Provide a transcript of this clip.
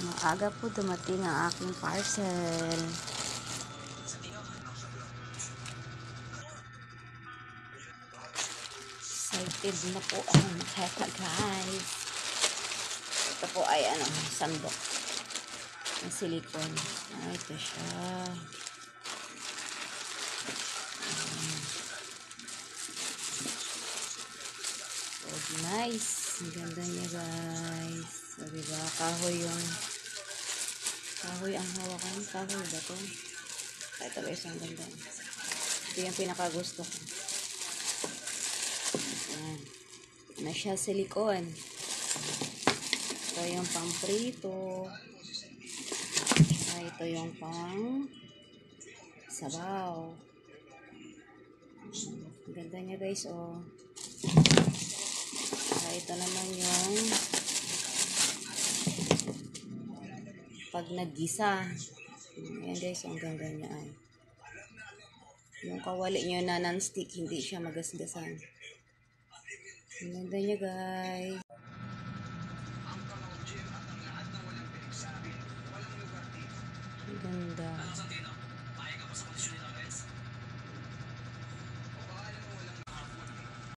Maaga po dumating ang aking parcel. Excited na po ako makita, guys. Ito po ay sandok ng silicone. Ito siya. So nice. Ang ganda niya, guys. So diba, kahoy ang hawakan. Kahoy ba to? Ito guys, ang ganda. Ito yung pinakagusto ko. Ayan. Ano siya, silicone. Ito yung pang prito. Ito yung pang sabaw. Ganda niya, guys, oh. Ito naman yung pag naggisa. Ayan, guys, ang ganda niya ay. Yung kawali nyo na non-stick, hindi siya magasgasan. Ang ganda niya, guys. Ang ganda.